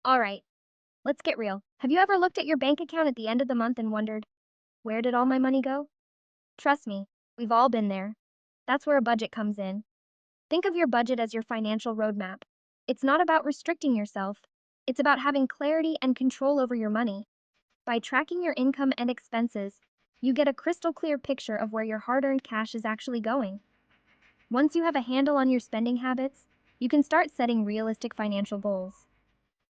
All right, let's get real. Have you ever looked at your bank account at the end of the month and wondered, where did all my money go? Trust me, we've all been there. That's where a budget comes in. Think of your budget as your financial roadmap. It's not about restricting yourself, it's about having clarity and control over your money. By tracking your income and expenses, you get a crystal clear picture of where your hard earned cash is actually going. Once you have a handle on your spending habits, you can start setting realistic financial goals.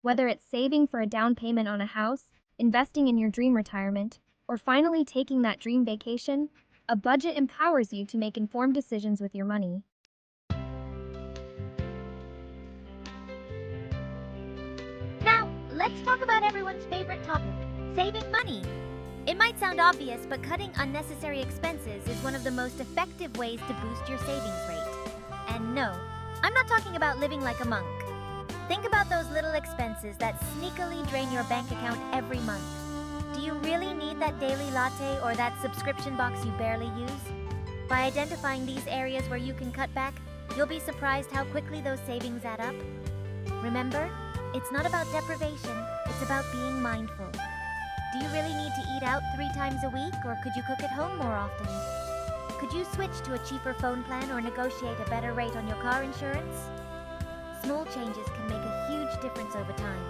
Whether it's saving for a down payment on a house, investing in your dream retirement, or finally taking that dream vacation, a budget empowers you to make informed decisions with your money. Now, let's talk about everyone's favorite topic, saving money. It might sound obvious, but cutting unnecessary expenses is one of the most effective ways to boost your savings rate. And no, I'm not talking about living like a monk. Think about those little expenses that sneakily drain your bank account every month. Do you really need that daily latte or that subscription box you barely use? By identifying these areas where you can cut back, you'll be surprised how quickly those savings add up. Remember, it's not about deprivation, it's about being mindful. Do you really need to eat out 3 times a week, or could you cook at home more often? Could you switch to a cheaper phone plan or negotiate a better rate on your car insurance? Small changes can make a huge difference over time.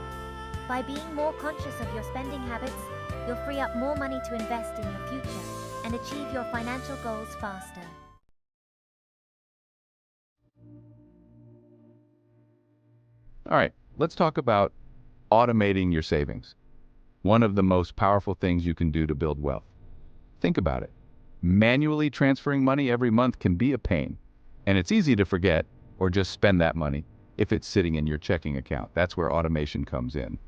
By being more conscious of your spending habits, you'll free up more money to invest in your future and achieve your financial goals faster. All right, let's talk about automating your savings. One of the most powerful things you can do to build wealth. Think about it. Manually transferring money every month can be a pain, and it's easy to forget or just spend that money if it's sitting in your checking account. That's where automation comes in.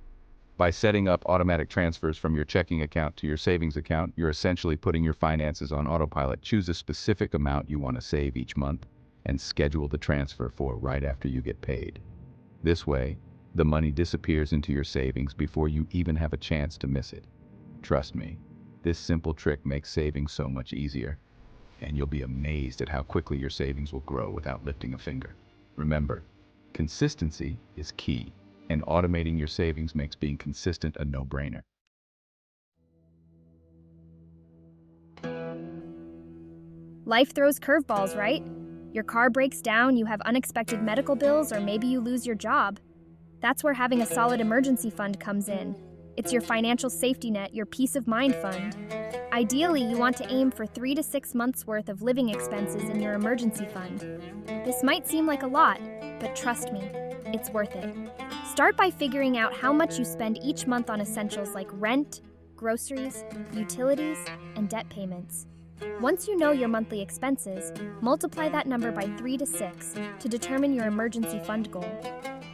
By setting up automatic transfers from your checking account to your savings account, you're essentially putting your finances on autopilot. Choose a specific amount you want to save each month and schedule the transfer for right after you get paid. This way, the money disappears into your savings before you even have a chance to miss it. Trust me, this simple trick makes saving so much easier, and you'll be amazed at how quickly your savings will grow without lifting a finger. Remember, consistency is key, and automating your savings makes being consistent a no-brainer. Life throws curveballs, right? Your car breaks down, you have unexpected medical bills, or maybe you lose your job. That's where having a solid emergency fund comes in. It's your financial safety net, your peace of mind fund. Ideally, you want to aim for 3 to 6 months' worth of living expenses in your emergency fund. This might seem like a lot, but trust me, it's worth it. Start by figuring out how much you spend each month on essentials like rent, groceries, utilities, and debt payments. Once you know your monthly expenses, multiply that number by 3 to 6 to determine your emergency fund goal.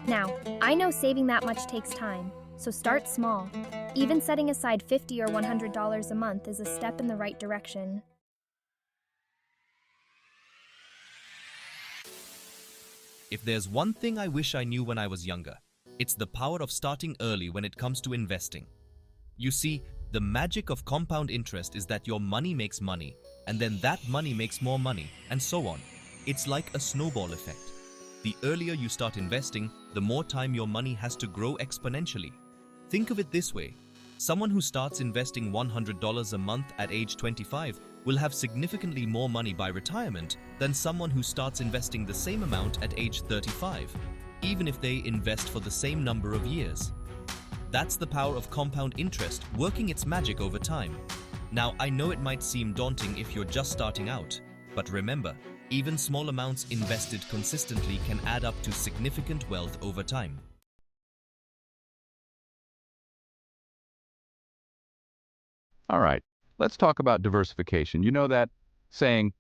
Now, I know saving that much takes time, so start small. Even setting aside $50 or $100 a month is a step in the right direction. If there's one thing I wish I knew when I was younger, it's the power of starting early when it comes to investing. You see, the magic of compound interest is that your money makes money, and then that money makes more money, and so on. It's like a snowball effect. The earlier you start investing, the more time your money has to grow exponentially. Think of it this way. Someone who starts investing $100 a month at age 25 will have significantly more money by retirement than someone who starts investing the same amount at age 35, even if they invest for the same number of years. That's the power of compound interest working its magic over time. Now, I know it might seem daunting if you're just starting out, but remember, even small amounts invested consistently can add up to significant wealth over time. All right, let's talk about diversification. You know that saying,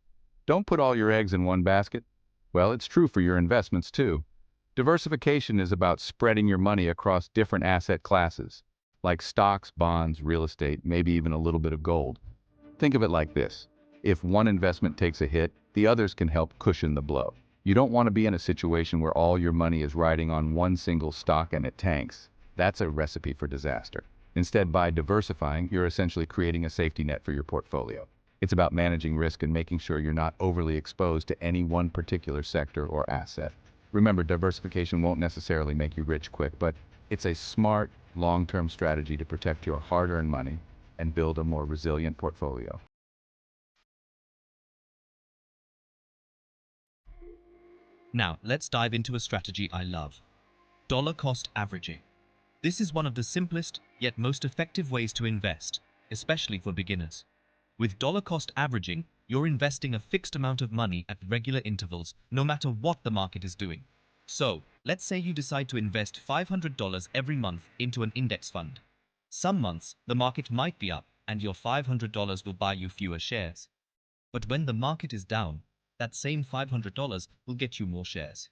don't put all your eggs in one basket? Well, it's true for your investments too. Diversification is about spreading your money across different asset classes, like stocks, bonds, real estate, maybe even a little bit of gold. Think of it like this. If one investment takes a hit, the others can help cushion the blow. You don't want to be in a situation where all your money is riding on one single stock and it tanks. That's a recipe for disaster. Instead, by diversifying, you're essentially creating a safety net for your portfolio. It's about managing risk and making sure you're not overly exposed to any one particular sector or asset. Remember, diversification won't necessarily make you rich quick, but It's a smart, long-term strategy to protect your hard-earned money and build a more resilient portfolio. Now, let's dive into a strategy I love. Dollar cost averaging. This is one of the simplest, yet most effective ways to invest, especially for beginners. With dollar cost averaging, you're investing a fixed amount of money at regular intervals, no matter what the market is doing. So, let's say you decide to invest $500 every month into an index fund. Some months, the market might be up, and your $500 will buy you fewer shares. But when the market is down, that same $500 will get you more shares.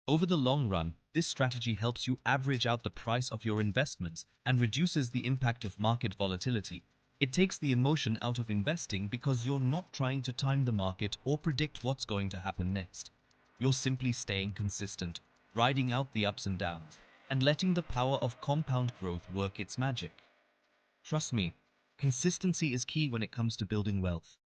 Over the long run, this strategy helps you average out the price of your investments and reduces the impact of market volatility. It takes the emotion out of investing because you're not trying to time the market or predict what's going to happen next. You're simply staying consistent, riding out the ups and downs, and letting the power of compound growth work its magic. Trust me, consistency is key when it comes to building wealth.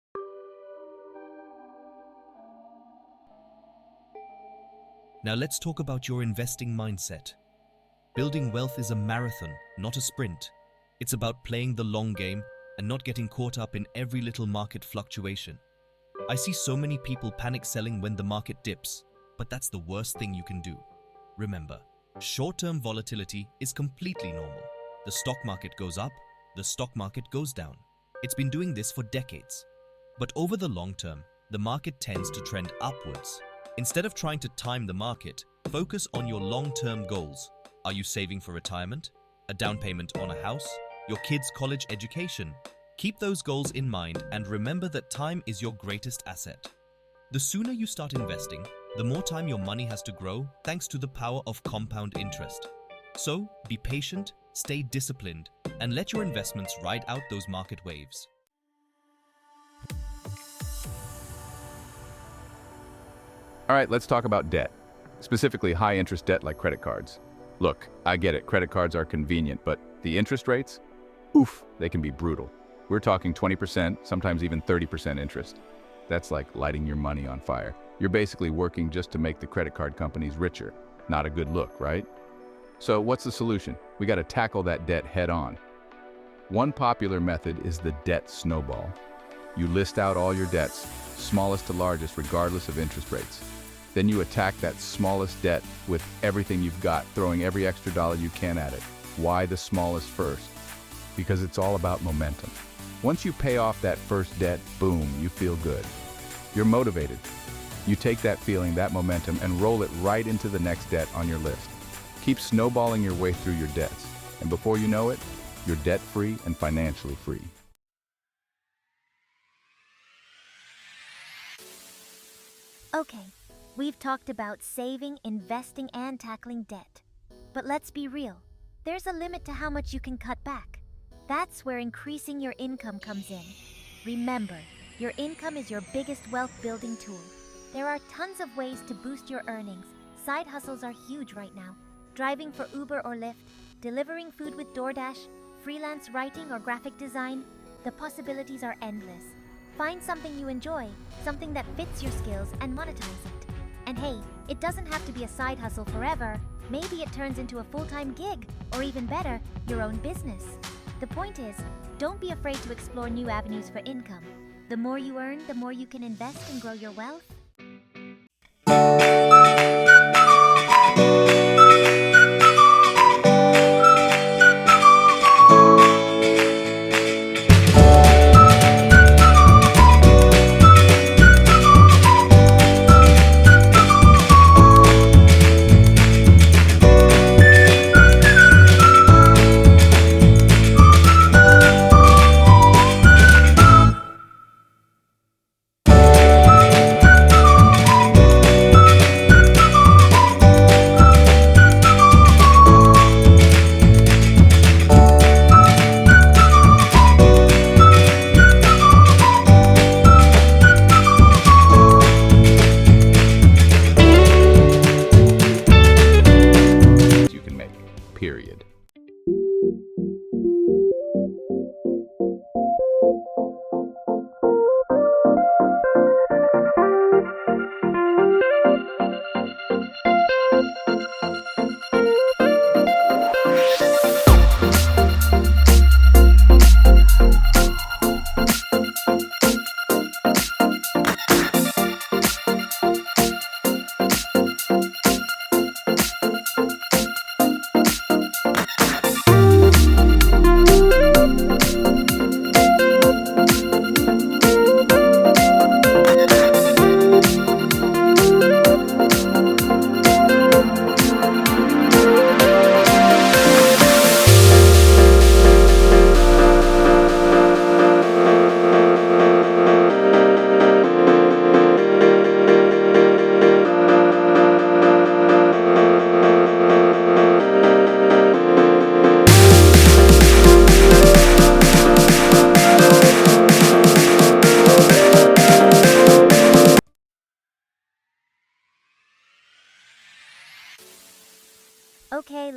Now let's talk about your investing mindset. Building wealth is a marathon, not a sprint. It's about playing the long game and not getting caught up in every little market fluctuation. I see so many people panic selling when the market dips, but that's the worst thing you can do. Remember, short-term volatility is completely normal. The stock market goes up, the stock market goes down. It's been doing this for decades. But over the long term, the market tends to trend upwards. Instead of trying to time the market, focus on your long-term goals. Are you saving for retirement? A down payment on a house? Your kids' college education? Keep those goals in mind and remember that time is your greatest asset. The sooner you start investing, the more time your money has to grow thanks to the power of compound interest. So, be patient, stay disciplined, and let your investments ride out those market waves. All right, let's talk about debt, specifically high-interest debt like credit cards. Look, I get it, credit cards are convenient, but the interest rates? Oof, they can be brutal. We're talking 20%, sometimes even 30% interest. That's like lighting your money on fire. You're basically working just to make the credit card companies richer. Not a good look, right? So what's the solution? We got to tackle that debt head on. One popular method is the debt snowball. You list out all your debts, smallest to largest, regardless of interest rates. Then you attack that smallest debt with everything you've got, throwing every extra dollar you can at it. Why the smallest first? Because it's all about momentum. Once you pay off that first debt, boom, you feel good. You're motivated. You take that feeling, that momentum, and roll it right into the next debt on your list. Keep snowballing your way through your debts, and before you know it, you're debt-free and financially free. Okay, we've talked about saving, investing, and tackling debt. But let's be real. There's a limit to how much you can cut back. That's where increasing your income comes in. Remember, your income is your biggest wealth-building tool. There are tons of ways to boost your earnings. Side hustles are huge right now. Driving for Uber or Lyft, delivering food with DoorDash, freelance writing or graphic design. The possibilities are endless. Find something you enjoy, something that fits your skills, and monetize it. And hey, it doesn't have to be a side hustle forever. Maybe it turns into a full-time gig, or even better, your own business. The point is, don't be afraid to explore new avenues for income. The more you earn, the more you can invest and grow your wealth.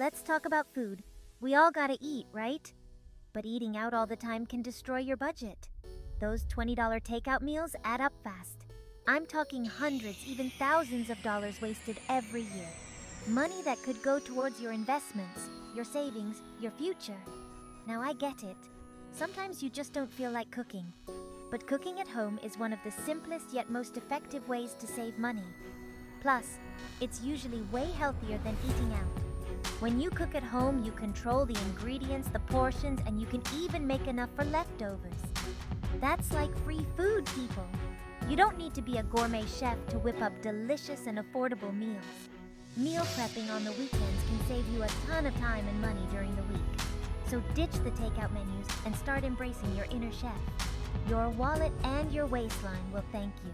let's talk about food. We all gotta eat, right? But eating out all the time can destroy your budget. Those $20 takeout meals add up fast. I'm talking hundreds, even thousands of dollars wasted every year. Money that could go towards your investments, your savings, your future. Now I get it. Sometimes you just don't feel like cooking. But cooking at home is one of the simplest yet most effective ways to save money. Plus, it's usually way healthier than eating out. When you cook at home, you control the ingredients, the portions, and you can even make enough for leftovers. That's like free food, people. You don't need to be a gourmet chef to whip up delicious and affordable meals. Meal prepping on the weekends can save you a ton of time and money during the week. So ditch the takeout menus and start embracing your inner chef. Your wallet and your waistline will thank you.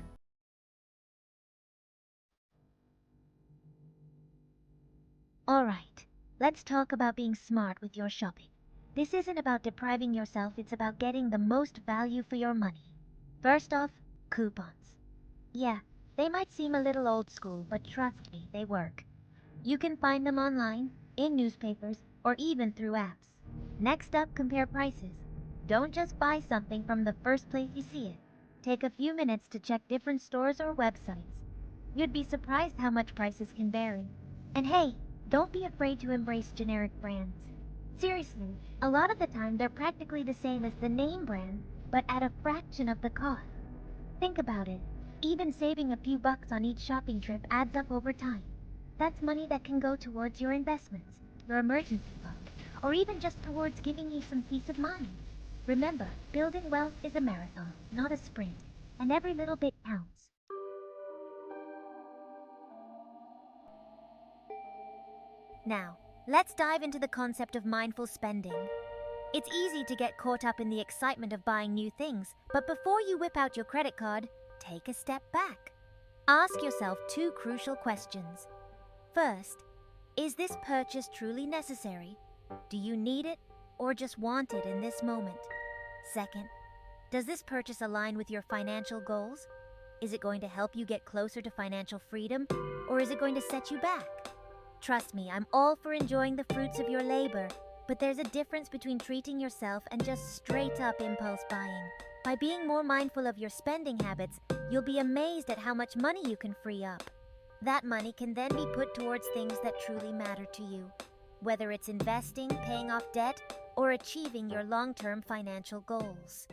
Alright, let's talk about being smart with your shopping. This isn't about depriving yourself, it's about getting the most value for your money. First off, coupons. Yeah, they might seem a little old school, but trust me, they work. You can find them online, in newspapers, or even through apps. Next up, compare prices. Don't just buy something from the first place you see it. Take a few minutes to check different stores or websites. You'd be surprised how much prices can vary. And hey, don't be afraid to embrace generic brands. Seriously, a lot of the time they're practically the same as the name brand, but at a fraction of the cost. Think about it. Even saving a few bucks on each shopping trip adds up over time. That's money that can go towards your investments, your emergency fund, or even just towards giving you some peace of mind. Remember, building wealth is a marathon, not a sprint, and every little bit counts. Now, let's dive into the concept of mindful spending. It's easy to get caught up in the excitement of buying new things, but before you whip out your credit card, take a step back. Ask yourself two crucial questions. First, is this purchase truly necessary? Do you need it or just want it in this moment? Second, does this purchase align with your financial goals? Is it going to help you get closer to financial freedom, or is it going to set you back? Trust me, I'm all for enjoying the fruits of your labor, but there's a difference between treating yourself and just straight-up impulse buying. By being more mindful of your spending habits, you'll be amazed at how much money you can free up. That money can then be put towards things that truly matter to you, whether it's investing, paying off debt, or achieving your long-term financial goals.